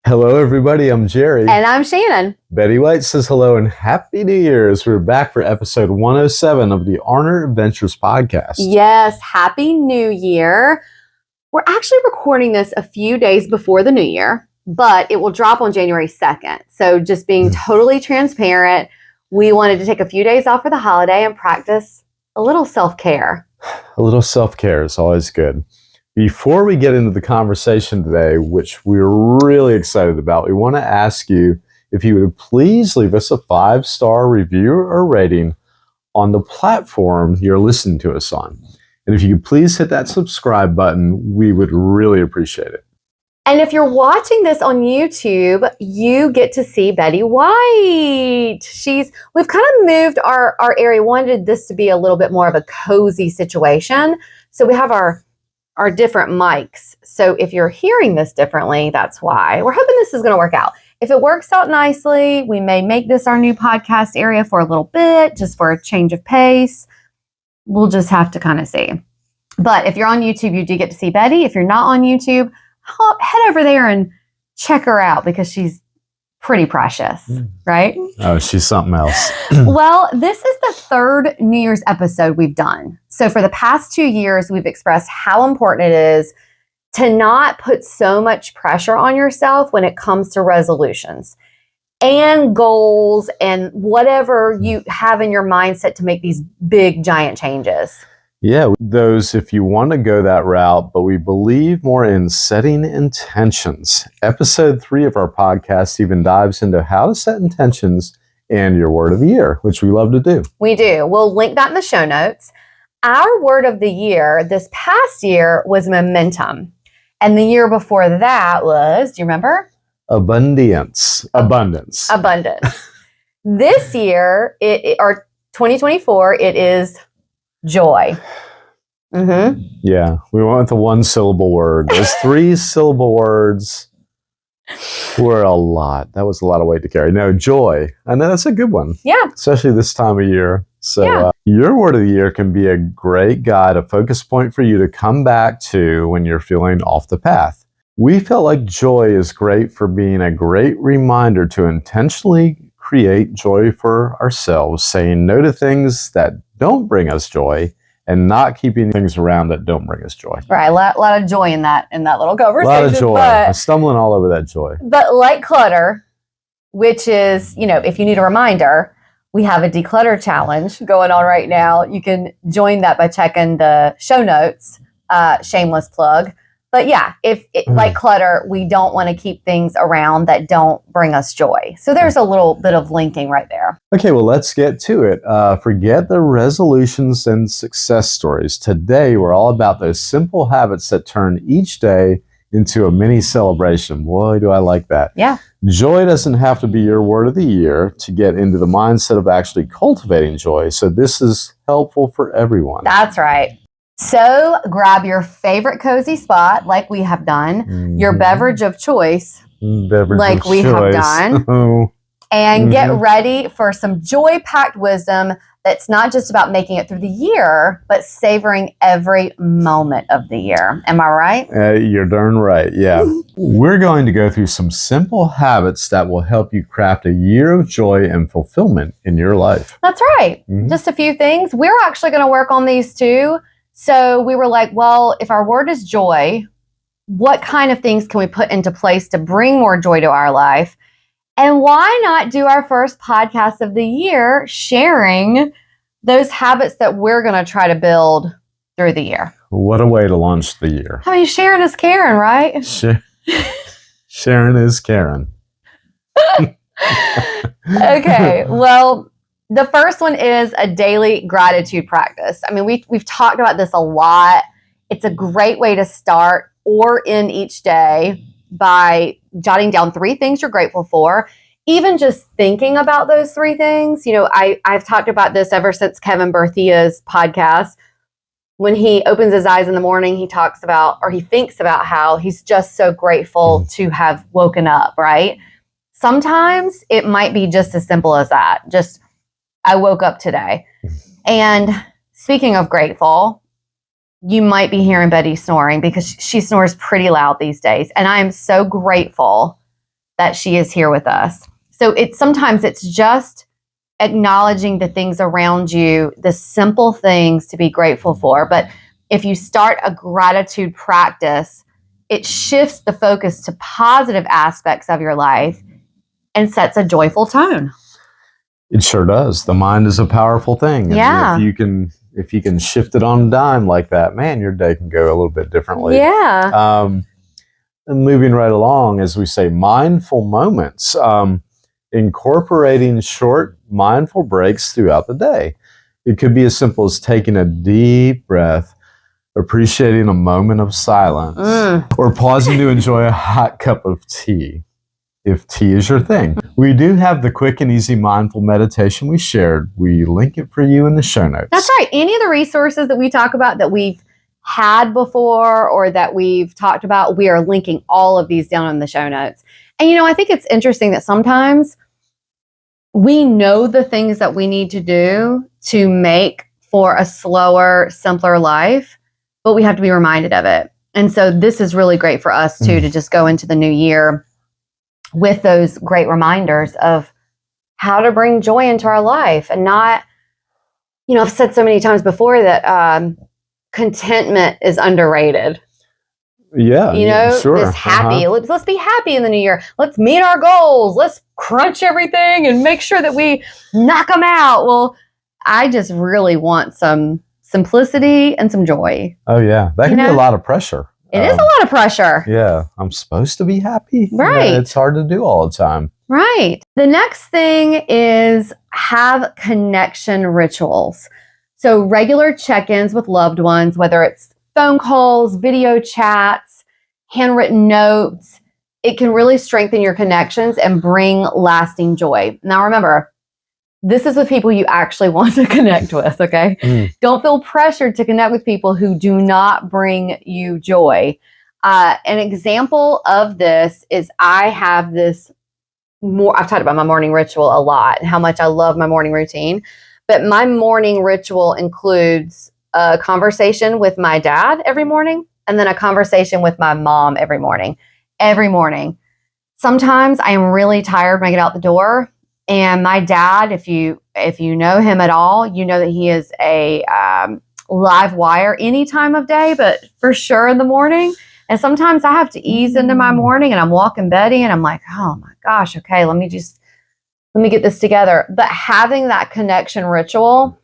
Hello, everybody. I'm Jerry. And I'm Shannon. Betty White says hello and Happy New Year as we're back for episode 107 of the Arner Adventures podcast. Yes, Happy New Year. We're actually recording this a few days before the new year, but it will drop on January 2nd. So just being totally transparent, we wanted to take a few days off for the holiday and practice a little self-care. A little self-care is always good. Before we get into the conversation today, which we're really excited about, we want to ask you if you would please leave us a 5-star review or rating on the platform you're listening to us on. And if you could please hit that subscribe button, we would really appreciate it. And if you're watching this on YouTube, you get to see Betty White. We've kind of moved our area, wanted this to be a little bit more of a cozy situation. So we have our different mics. So if you're hearing this differently, that's why. We're hoping this is going to work out. If it works out nicely, we may make this our new podcast area for a little bit, just for a change of pace. We'll just have to kind of see. But if you're on YouTube, you do get to see Betty. If you're not on YouTube, head over there and check her out because she's pretty precious, right? Oh, she's something else. Well, this is the third New Year's episode we've done. So for the past 2 years, we've expressed how important it is to not put so much pressure on yourself when it comes to resolutions and goals and whatever you have in your mindset to make these big, giant changes. Yeah, those if you want to go that route, but we believe more in setting intentions. Episode 3 of our podcast even dives into how to set intentions and your word of the year, which we love to do. We do. We'll link that in the show notes. Our word of the year this past year was momentum. And the year before that was, do you remember? Abundance. This year, or 2024, it is joy. Mm-hmm. Yeah, we went with the 1-syllable word. Those 3-syllable words were a lot. That was a lot of weight to carry. No, joy. I know that's a good one. Yeah. Especially this time of year. So your word of the year can be a great guide, a focus point for you to come back to when you're feeling off the path. We felt like joy is great for being a great reminder to intentionally create joy for ourselves, saying no to things that don't bring us joy and not keeping things around that don't bring us joy. Right, a lot of joy in that little conversation. A lot of joy. I'm stumbling all over that joy. But like clutter, which is, if you need a reminder, we have a declutter challenge going on right now. You can join that by checking the show notes, shameless plug. But yeah, like clutter, we don't want to keep things around that don't bring us joy. So there's a little bit of linking right there. Okay, well, let's get to it. Forget the resolutions and success stories. Today, we're all about those simple habits that turn each day into a mini celebration. Boy, do I like that. Yeah. Joy doesn't have to be your word of the year to get into the mindset of actually cultivating joy. So this is helpful for everyone. That's right. So grab your favorite cozy spot like we have done, your beverage of choice like we have done, and get ready for some joy-packed wisdom that's not just about making it through the year, but savoring every moment of the year. Am I right? You're darn right, yeah. We're going to go through some simple habits that will help you craft a year of joy and fulfillment in your life. That's right. Just a few things. We're actually going to work on these too. So we were like, well, if our word is joy, what kind of things can we put into place to bring more joy to our life? And why not do our first podcast of the year sharing those habits that we're going to try to build through the year? What a way to launch the year. I mean, sharing is caring, right? Sharon is Karen. Okay, well, the first one is a daily gratitude practice. I mean, we've talked about this a lot. It's a great way to start or end each day by jotting down 3 things you're grateful for. Even just thinking about those 3 things. I've talked about this ever since Kevin Berthia's podcast. When he opens his eyes in the morning, he thinks about how he's just so grateful to have woken up, right? Sometimes it might be just as simple as that. Just, I woke up today. And speaking of grateful, you might be hearing Betty snoring because she snores pretty loud these days. And I am so grateful that she is here with us. So sometimes it's just acknowledging the things around you, the simple things to be grateful for. But if you start a gratitude practice, it shifts the focus to positive aspects of your life and sets a joyful tone. It sure does. The mind is a powerful thing. And Yeah. if you can shift it on a dime like that, man, your day can go a little bit differently. Yeah. And moving right along, as we say, mindful moments, incorporating short mindful breaks throughout the day. It could be as simple as taking a deep breath, appreciating a moment of silence, or pausing to enjoy a hot cup of tea, if tea is your thing. We do have the quick and easy mindful meditation we shared. We link it for you in the show notes. That's right. Any of the resources that we talk about that we've had before or that we've talked about, we are linking all of these down in the show notes. And, I think it's interesting that sometimes we know the things that we need to do to make for a slower, simpler life, but we have to be reminded of it. And so this is really great for us too, to just go into the new year with those great reminders of how to bring joy into our life and not, I've said so many times before that contentment is underrated. Yeah, sure. This happy. Let's be happy in the new year. Let's meet our goals. Let's crunch everything and make sure that we knock them out. Well, I just really want some simplicity and some joy. Oh, yeah. That can be a lot of pressure. It is a lot of pressure. Yeah. I'm supposed to be happy. Right. It's hard to do all the time. Right. The next thing is have connection rituals. So regular check-ins with loved ones, whether it's phone calls, video chats, handwritten notes, it can really strengthen your connections and bring lasting joy. Now remember, this is with people you actually want to connect with, okay? Don't feel pressured to connect with people who do not bring you joy. An example of this is I have this I've talked about my morning ritual a lot and how much I love my morning routine, but my morning ritual includes a conversation with my dad every morning and then a conversation with my mom every morning. Sometimes I am really tired when I get out the door. And my dad, if you know him at all, you know that he is a live wire any time of day, but for sure in the morning. And sometimes I have to ease into my morning and I'm walking Betty and I'm like, oh my gosh, okay, let me get this together. But having that connection ritual,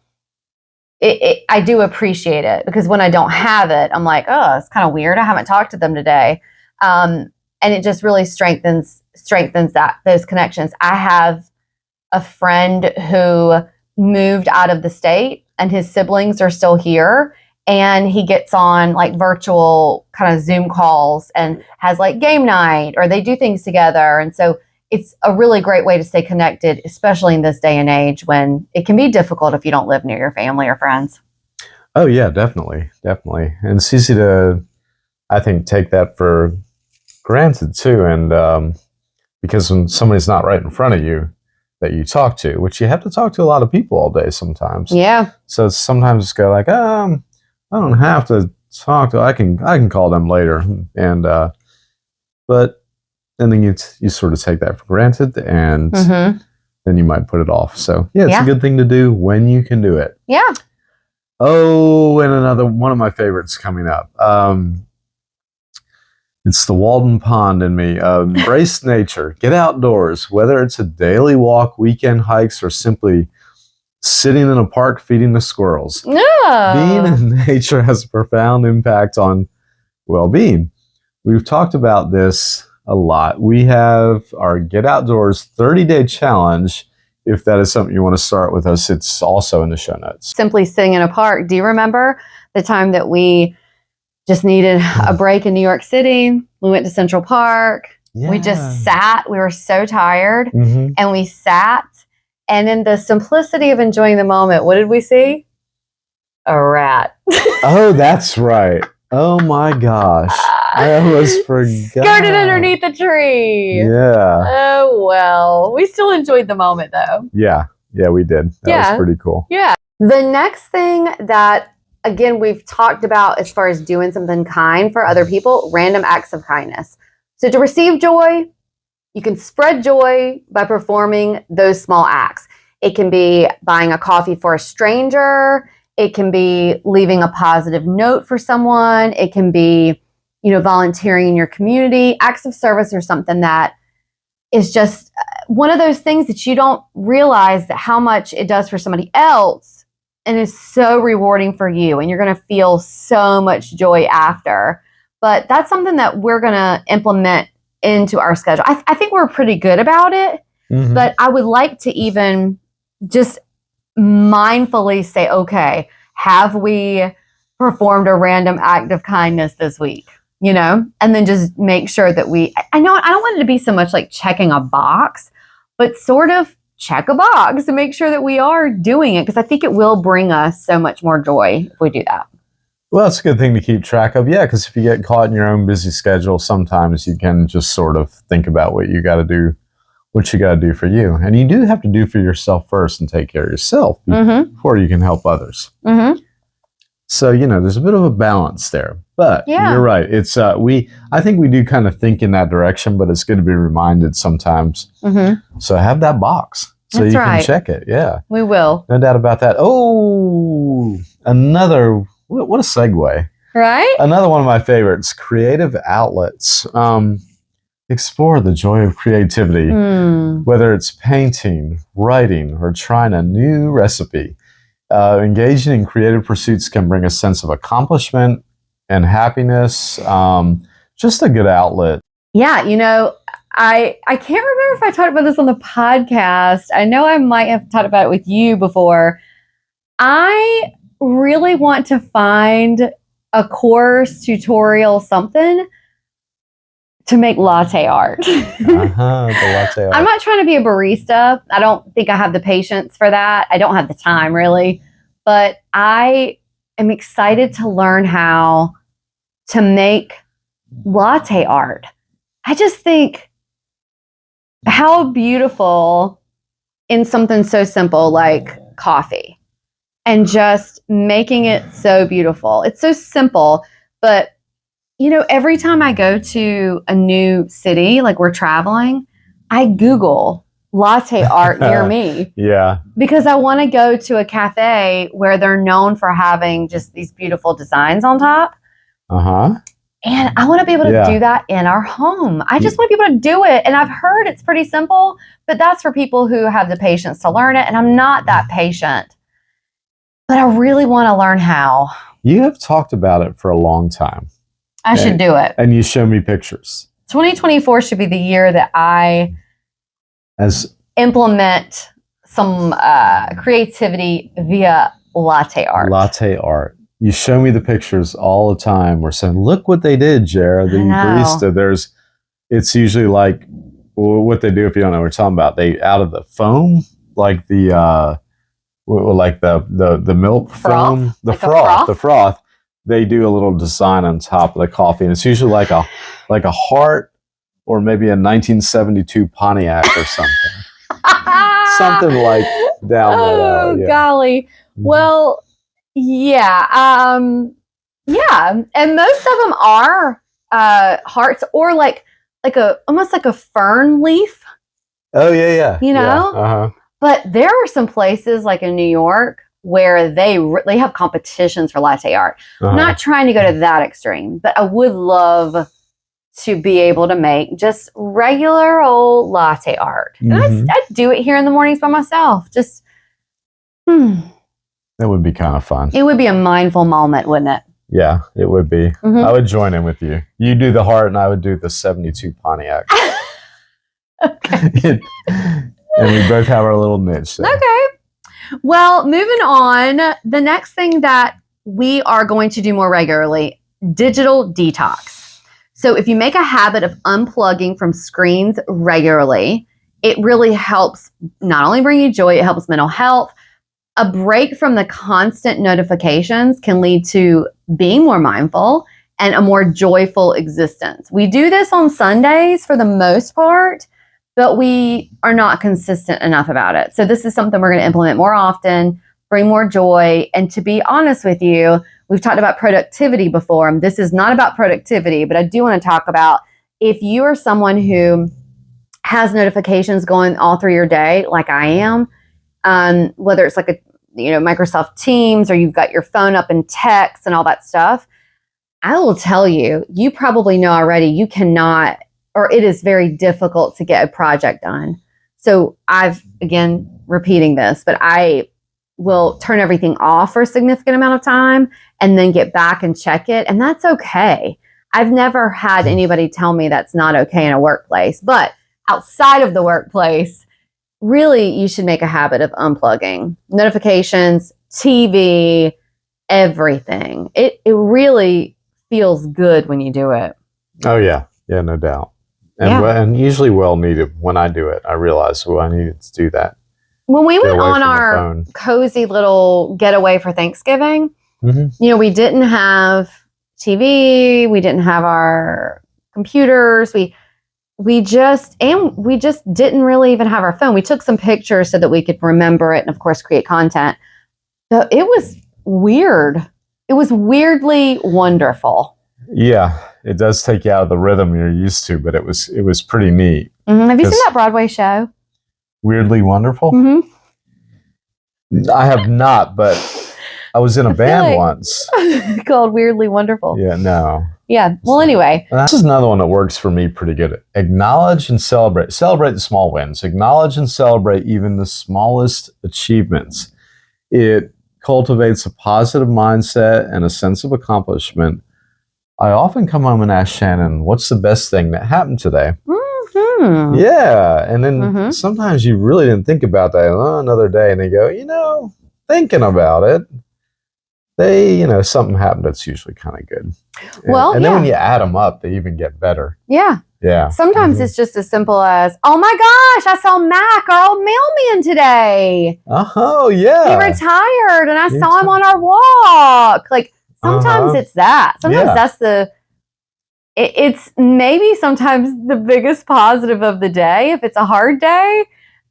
I do appreciate it because when I don't have it, I'm like, oh, it's kind of weird. I haven't talked to them today. And it just really strengthens those connections. I have a friend who moved out of the state and his siblings are still here. And he gets on like virtual kind of Zoom calls and has like game night or they do things together. And so it's a really great way to stay connected, especially in this day and age when it can be difficult if you don't live near your family or friends. Oh, yeah, definitely. Definitely. And it's easy to, I think, take that for granted too. And because when somebody's not right in front of you that you talk to, which you have to talk to a lot of people all day sometimes. Yeah. So sometimes go like, I don't have to talk to. I can call them later, and then you sort of take that for granted, and then you might put it off. So yeah, it's a good thing to do when you can do it. Yeah. Oh, and another one of my favorites coming up. It's the Walden Pond in me. Embrace nature. Get outdoors. Whether it's a daily walk, weekend hikes, or simply sitting in a park feeding the squirrels. Yeah. Being in nature has a profound impact on well-being. We've talked about this a lot. We have our Get Outdoors 30-day challenge. If that is something you want to start with us, it's also in the show notes. Simply sitting in a park. Do you remember the time that we just needed a break in New York City? We went to Central Park. Yeah. We just sat. We were so tired. And we sat. And in the simplicity of enjoying the moment, what did we see? A rat. Oh, that's right. Oh my gosh. I almost forgot. Skirted underneath the tree. Yeah. Oh, well. We still enjoyed the moment, though. Yeah. Yeah, we did. That was pretty cool. Yeah. The next thing that, again, we've talked about as far as doing something kind for other people, random acts of kindness. So to receive joy, You can spread joy by performing those small acts. It can be buying a coffee for a stranger. It can be leaving a positive note for someone. It can be, volunteering in your community. Acts of service are something that is just one of those things that you don't realize that how much it does for somebody else and is so rewarding for you. And you're going to feel so much joy after. But that's something that we're going to implement into our schedule. I think we're pretty good about it, but I would like to even just mindfully say, okay, have we performed a random act of kindness this week? And then just make sure that I don't want it to be so much like checking a box, but sort of check a box to make sure that we are doing it, because I think it will bring us so much more joy if we do that. Well, that's a good thing to keep track of. Yeah, because if you get caught in your own busy schedule, sometimes you can just sort of think about what you got to do for you. And you do have to do for yourself first and take care of yourself before you can help others. So, there's a bit of a balance there. But you're right. It's I think we do kind of think in that direction, but it's good to be reminded sometimes. So have that box so you can check it. Yeah, we will. No doubt about that. Oh, another, what a segue. Right? Another one of my favorites, creative outlets. Explore the joy of creativity, whether it's painting, writing, or trying a new recipe. Engaging in creative pursuits can bring a sense of accomplishment and happiness. Just a good outlet. Yeah, I can't remember if I talked about this on the podcast. I know I might have talked about it with you before. I really want to find a course, tutorial, something to make latte art. The latte art. I'm not trying to be a barista. I don't think I have the patience for that. I don't have the time, really. But I am excited to learn how to make latte art. I just think how beautiful in something so simple like coffee and just making it so beautiful. It's so simple, but every time I go to a new city, like we're traveling, I Google latte art near me. Yeah. Because I want to go to a cafe where they're known for having just these beautiful designs on top. And I want to be able to do that in our home. I just want to be able to do it. And I've heard it's pretty simple, but that's for people who have the patience to learn it. And I'm not that patient. But I really want to learn how. You have talked about it for a long time. I should do it. And you show me pictures. 2024 should be the year that I implement some creativity via latte art. Latte art. You show me the pictures all the time. We're saying, look what they did, Jared. The barista. It's usually like what they do if you don't know what we're talking about. They out of the foam, like the milk froth? foam, the froth. They do a little design on top of the coffee, and it's usually like a heart or maybe a 1972 Pontiac or something. Something like down below. Oh, golly. Well, yeah. And most of them are hearts or like almost like a fern leaf. Oh, yeah. Yeah. But there are some places like in New York where they have competitions for latte art. I'm not trying to go to that extreme, but I would love to be able to make just regular old latte art. And I'd do it here in the mornings by myself. Just, That would be kind of fun. It would be a mindful moment, wouldn't it? Yeah, it would be. I would join in with you. You do the heart and I would do the 72 Pontiac. Okay. And we both have our little niche there. Okay. Well, moving on, the next thing that we are going to do more regularly, digital detox. So if you make a habit of unplugging from screens regularly, it really helps not only bring you joy, it helps mental health. A break from the constant notifications can lead to being more mindful and a more joyful existence. We do this on Sundays for the most part, but we are not consistent enough about it. So this is something we're going to implement more often, bring more joy. And to be honest with you, we've talked about productivity before. This is not about productivity, but I do want to talk about if you are someone who has notifications going all through your day, like I am, whether it's like a Microsoft Teams or you've got your phone up in text and all that stuff, I will tell you, you probably know already, you cannot, or it is very difficult to get a project done. So again, repeating this, but I will turn everything off for a significant amount of time and then get back and check it. And that's okay. I've never had anybody tell me that's not okay in a workplace, but outside of the workplace, really, you should make a habit of unplugging notifications, TV, everything. It really feels good when you do it. Oh, yeah. Yeah, no doubt. And usually well needed when I do it. I realize, I needed to do that. When we went on our cozy little getaway for Thanksgiving, we didn't have TV. We didn't have our computers. We just didn't really even have our phone. We took some pictures so that we could remember it and, of course, create content. So it was weird. It was weirdly wonderful. Yeah, it does take you out of the rhythm you're used to, but it was pretty neat. Have you seen that Broadway show? Weirdly Wonderful? I have not, but I was in a band once. Called Weirdly Wonderful. Yeah, no. Yeah, well, anyway. And this is another one that works for me pretty good. Acknowledge and celebrate. Celebrate the small wins. Acknowledge and celebrate even the smallest achievements. It cultivates a positive mindset and a sense of accomplishment. I often come home and ask Shannon, what's the best thing that happened today? Yeah. And then sometimes you really didn't think about that. Another day. And they go, thinking about it, something happened that's usually kind of good. And then when you add them up, they even get better. Yeah. Yeah. Sometimes it's just as simple as, oh my gosh, I saw Mac, our old mailman today. Oh, yeah. He retired and I saw him on our walk. Like sometimes it's that. Sometimes that's it's maybe sometimes the biggest positive of the day if it's a hard day.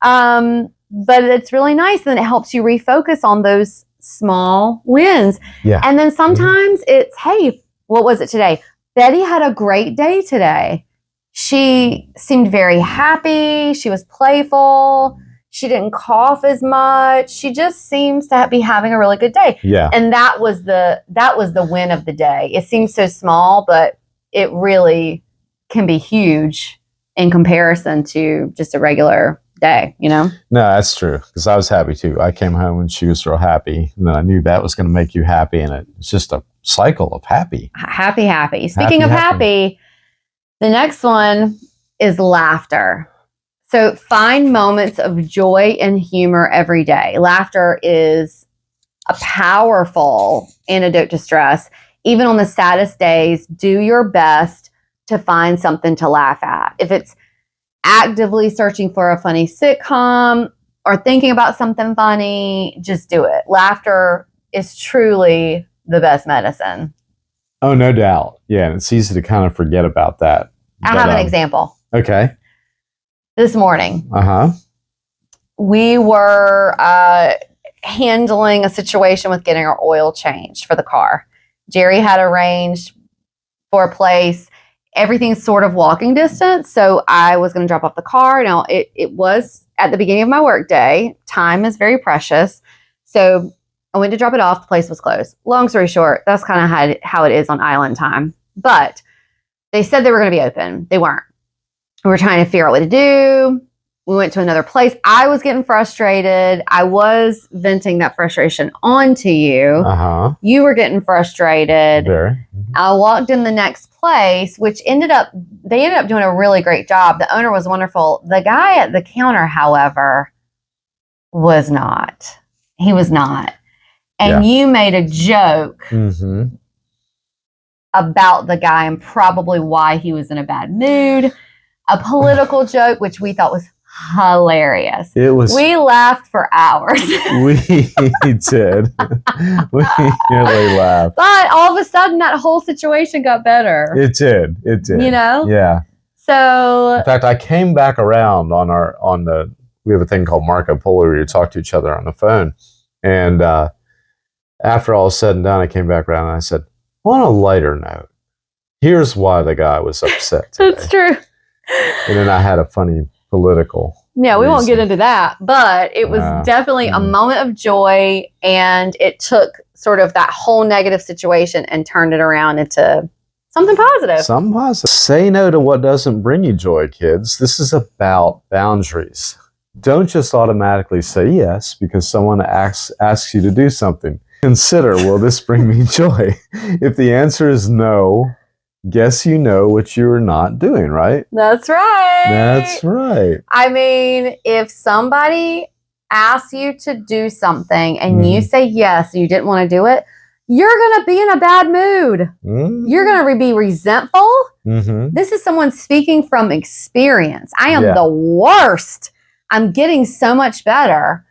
But it's really nice. And it helps you refocus on those small wins. Yeah. And then sometimes it's, hey, what was it today? Betty had a great day today. She seemed very happy. She was playful. She didn't cough as much. She just seems to be having a really good day. Yeah. And that was the win of the day. It seems so small, but it really can be huge in comparison to just a regular day, No, that's true. Because I was happy too. I came home and she was real happy. And then I knew that was going to make you happy. And it's just a cycle of happy. Happy. Speaking of happy, the next one is laughter. So find moments of joy and humor every day. Laughter is a powerful antidote to stress. Even on the saddest days, do your best to find something to laugh at. If it's actively searching for a funny sitcom or thinking about something funny, just do it. Laughter is truly the best medicine. Oh, no doubt. Yeah, and it's easy to kind of forget about that. I have an example. Okay. This morning, we were handling a situation with getting our oil changed for the car. Jerry had arranged for a place. Everything's sort of walking distance. So I was going to drop off the car. Now, it was at the beginning of my work day. Time is very precious. So I went to drop it off. The place was closed. Long story short, that's kind of how it is on island time. But they said they were going to be open. They weren't. We were trying to figure out what to do. We went to another place. I was getting frustrated. I was venting that frustration onto you. You were getting frustrated. I walked in the next place, which they ended up doing a really great job. The owner was wonderful. The guy at the counter, however, was not. He was not. And you made a joke about the guy and probably why he was in a bad mood. A political joke, which we thought was hilarious. We laughed for hours. We did. We really laughed. But all of a sudden, that whole situation got better. It did. Yeah. So, in fact, I came back around we have a thing called Marco Polo where you talk to each other on the phone. And after all is said and done, I came back around and I said, on a lighter note, here's why the guy was upset today. That's true. And then I had a funny political. Yeah, we won't get into that, but it was definitely a moment of joy, and it took sort of that whole negative situation and turned it around into something positive. Something positive. Say no to what doesn't bring you joy, kids. This is about boundaries. Don't just automatically say yes because someone asks you to do something. Consider, will this bring me joy? If the answer is no, guess you know what you're not doing, right? That's right. That's right. I mean, if somebody asks you to do something and you say yes, and you didn't want to do it, you're going to be in a bad mood. You're going to be resentful. This is someone speaking from experience. I am the worst. I'm getting so much better.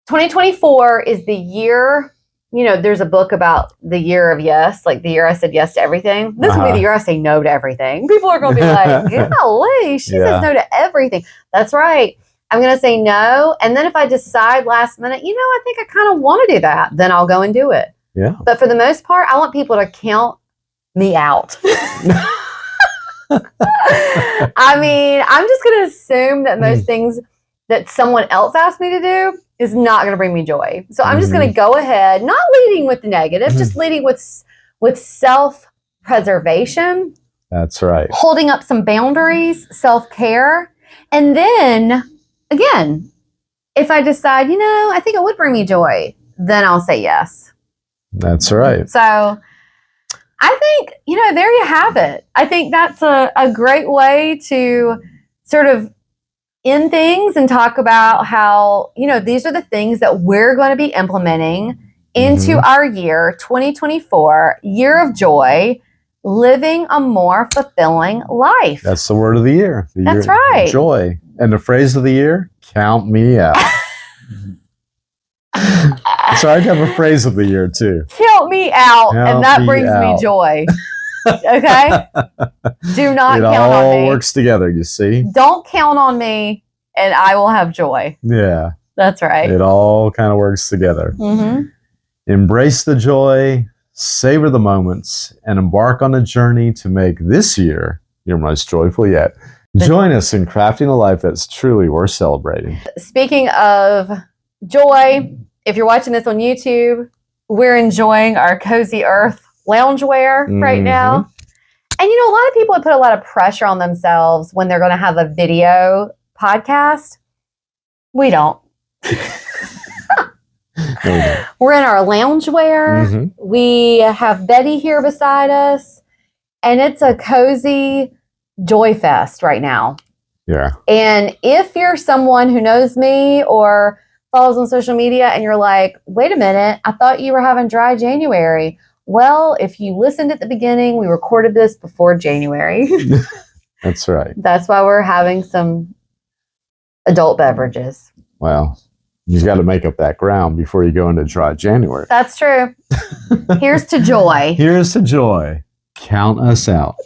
2024 is the year. You know, there's a book about the year of yes, like the year I said yes to everything. This will be the year I say no to everything. People are going to be like, golly, she says no to everything. That's right. I'm going to say no. And then if I decide last minute, I think I kind of want to do that, then I'll go and do it. Yeah. But for the most part, I want people to count me out. I mean, I'm just going to assume that most things that someone else asked me to do is not going to bring me joy. So I'm just going to go ahead, not leading with the negative, just leading with self-preservation. That's right. Holding up some boundaries, self-care. And then, again, if I decide, I think it would bring me joy, then I'll say yes. That's right. So I think, there you have it. I think that's a great way to sort of end things and talk about how, these are the things that we're going to be implementing into our year 2024, year of joy, living a more fulfilling life. That's the word of the year. That's right. Joy. And the phrase of the year, count me out. So I have a phrase of the year too. Count me out, and that brings me joy. Okay? Do not count on me. It all works together, you see. Don't count on me, and I will have joy. Yeah. That's right. It all kind of works together. Embrace the joy, savor the moments, and embark on a journey to make this year your most joyful yet. Join us in crafting a life that's truly worth celebrating. Speaking of joy, if you're watching this on YouTube, we're enjoying our Cozy Earth loungewear right now. And a lot of people have put a lot of pressure on themselves when they're going to have a video podcast. We don't. We're in our loungewear. We have Betty here beside us, and it's a cozy joy fest right now. Yeah. And if you're someone who knows me or follows on social media and you're like, wait a minute, I thought you were having dry January. Well, if you listened at the beginning, we recorded this before January. That's right. That's why we're having some adult beverages. Well, you've got to make up that ground before you go into dry January. That's true. Here's to joy. Here's to joy. Count us out.